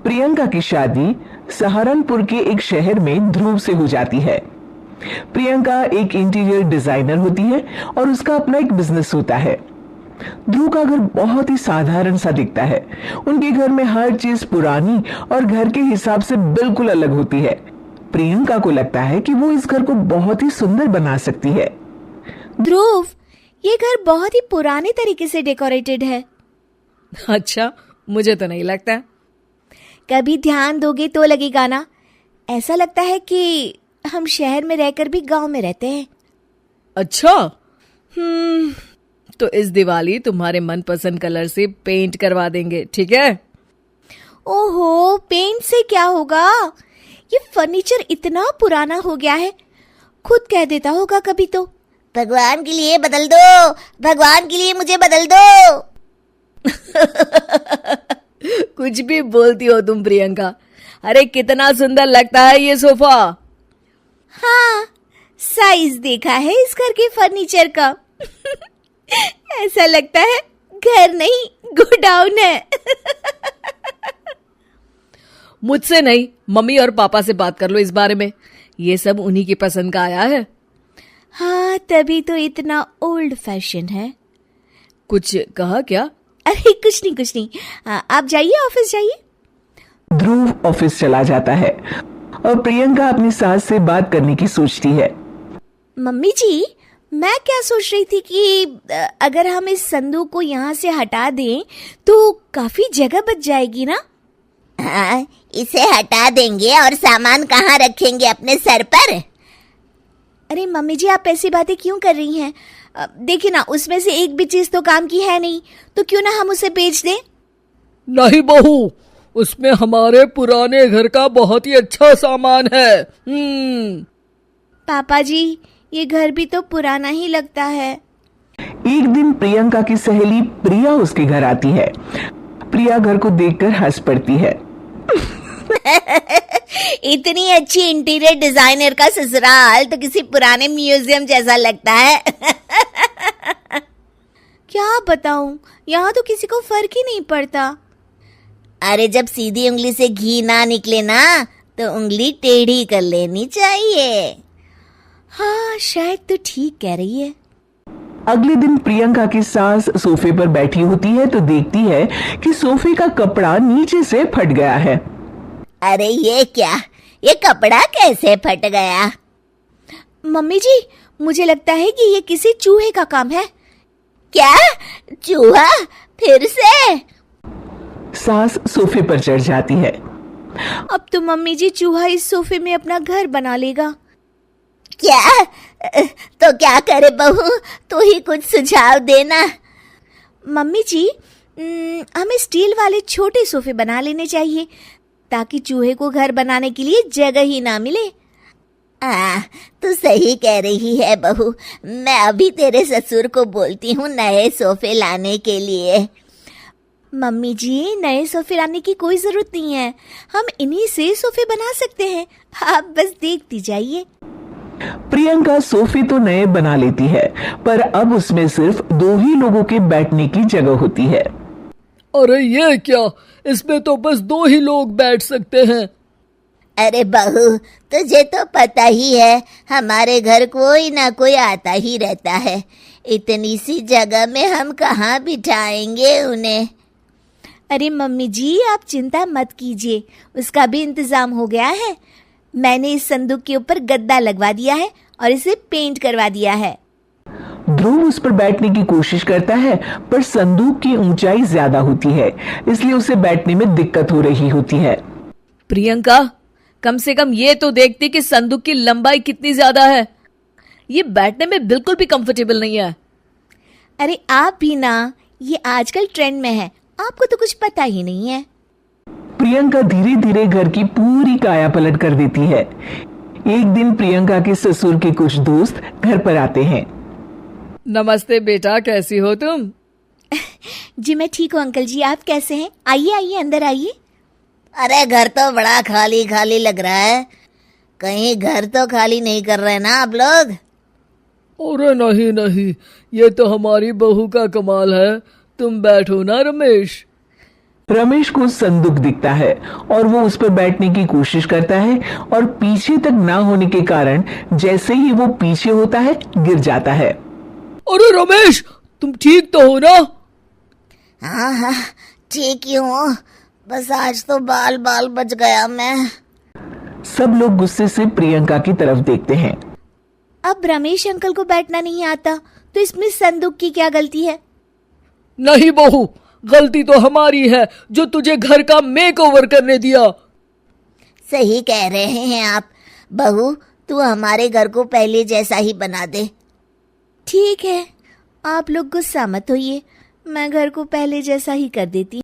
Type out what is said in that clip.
प्रियंका की शादी सहारनपुर के एक शहर में ध्रुव से हो जाती है। प्रियंका एक इंटीरियर डिजाइनर होती है और उसका अपना एक बिजनेस होता है। ध्रुव का घर बहुत ही साधारण सा दिखता है। उनके घर में हर चीज पुरानी और घर के हिसाब से बिल्कुल अलग होती है। प्रियंका को लगता है कि वो इस घर को बहुत ही सुंदर बना सकती है। ध्रुव, ये घर बहुत ही पुराने तरीके से डेकोरेटेड है। अच्छा, मुझे तो नहीं लगता। कभी ध्यान दोगे तो लगेगा ना। ऐसा लगता है कि हम शहर में रहकर भी गांव में रहते हैं। अच्छा, तो इस दिवाली तुम्हारे मनपसंद कलर से पेंट करवा देंगे, ठीक है? ओहो, पेंट से क्या होगा? ये फर्नीचर इतना पुराना हो गया है, खुद कह देता होगा कभी तो, भगवान के लिए बदल दो, भगवान के लिए मुझे बदल दो। कुछ भी बोलती हो तुम प्रियंका। अरे कितना सुंदर लगता है ये सोफा। हाँ, साइज देखा है इस घर के फर्नीचर का। ऐसा लगता है घर नहीं गोडाउन है। मुझसे नहीं, मम्मी और पापा से बात कर लो इस बारे में। ये सब उन्हीं की पसंद का आया है। हाँ, तभी तो इतना ओल्ड फैशन है। कुछ कहा क्या? अरे कुछ नहीं। आप जाइए, ऑफिस जाइए। ध्रुव ऑफिस चला जाता है और प्रियंका अपनी सास से बात करने की सोचती है। मम्मी जी, मैं क्या सोच रही थी कि अगर हम इस संदूक को यहाँ से हटा दें तो काफी जगह बच जाएगी ना। हाँ, इसे हटा देंगे और सामान कहाँ रखेंगे? अपने सर पर? अरे मम्मी जी, आप ऐसी बातें क्यों कर रही हैं? देखिए ना, उसमें से एक भी चीज तो काम की है नहीं, तो क्यों ना हम उसे बेच दें। नहीं बहू, उसमें हमारे पुराने घर का बहुत ही अच्छा सामान है। पापा जी, ये घर भी तो पुराना ही लगता है। एक दिन प्रियंका की सहेली प्रिया उसके घर आती है। प्रिया घर को देखकर हंस पड़ती है। इतनी अच्छी इंटीरियर डिजाइनर का ससुराल तो किसी पुराने म्यूजियम जैसा लगता है। क्या बताऊं, यहाँ तो किसी को फर्क ही नहीं पड़ता। अरे जब सीधी उंगली से घी ना निकले ना, तो उंगली टेढ़ी कर लेनी चाहिए। हाँ, शायद तो ठीक कह रही है। अगले दिन प्रियंका की सास सोफे पर बैठी होती है तो देखती है कि सोफे का कपड़ा नीचे से फट गया है। अरे ये क्या, ये कपड़ा कैसे फट गया? मम्मी जी, मुझे लगता है कि ये किसी चूहे का काम है। क्या? चूहा? फिर से? सास सोफे पर चढ़ जाती है। अब तो मम्मी जी चूहा इस सोफे में अपना घर बना लेगा। क्या? तो क्या करे बहू, तू ही कुछ सुझाव देना। मम्मी जी, हमें स्टील वाले छोटे सोफे बना लेने चाहिए ताकि चूहे को घर बनाने के लिए जगह ही ना मिले। तू सही कह रही है बहू। मैं अभी तेरे ससुर को बोलती हूँ नए सोफे लाने के लिए। मम्मी जी, नए सोफे लाने की कोई जरूरत नहीं है, हम इन्हीं से सोफे बना सकते हैं। आप बस देखती जाइए। प्रियंका सोफे तो नए बना लेती है, पर अब उसमें सिर्फ 2 ही लोगों के बैठने की जगह होती है। अरे ये क्या, इसमें तो बस 2 ही लोग बैठ सकते हैं। अरे बहू, तुझे तो पता ही है, हमारे घर कोई ना कोई आता ही रहता है। इतनी सी जगह में हम कहाँ बिठाएंगे उन्हें? अरे मम्मी जी, आप चिंता मत कीजिए, उसका भी इंतजाम हो गया है। मैंने इस संदूक के ऊपर गद्दा लगवा दिया है और इसे पेंट करवा दिया है। ध्रुव उस पर बैठने की कोशिश करता है, पर संदूक की ऊंचाई ज्यादा होती है, इसलिए उसे बैठने में दिक्कत हो रही होती है। प्रियंका, कम से कम ये तो देखती कि संदूक की लंबाई कितनी ज्यादा है। ये बैठने में बिल्कुल भी कंफर्टेबल नहीं है। अरे आप भी ना, ये आजकल ट्रेंड में है, आपको तो कुछ पता ही नहीं है। प्रियंका धीरे धीरे घर की पूरी काया पलट कर देती है। एक दिन प्रियंका के ससुर के कुछ दोस्त घर पर आते हैं। नमस्ते बेटा, कैसी हो तुम? जी मैं ठीक हूँ अंकल जी, आप कैसे हैं? आइए आइए, अंदर आइए। अरे घर तो बड़ा खाली खाली लग रहा है, कहीं घर तो खाली नहीं कर रहे ना आप लोग? अरे नहीं, ये तो हमारी बहू का कमाल है। तुम बैठो ना रमेश। रमेश को संदूक दिखता है और वो उस पर बैठने की कोशिश करता है और पीछे तक ना होने के कारण जैसे ही वो पीछे होता है गिर जाता है। अरे रमेश, तुम ठीक तो हो ना? हाँ हाँ ठीक ही हूँ, बस आज तो बाल बाल बच गया मैं। सब लोग गुस्से से प्रियंका की तरफ देखते हैं। अब रमेश अंकल को बैठना नहीं आता तो इसमें संदूक की क्या गलती है? नहीं बहू, गलती तो हमारी है जो तुझे घर का मेकओवर करने दिया। सही कह रहे हैं आप। बहू, तू हमारे घर को पहले जैसा ही बना दे। ठीक है, आप लोग गुस्सा मत होइए, मैं घर को पहले जैसा ही कर देती।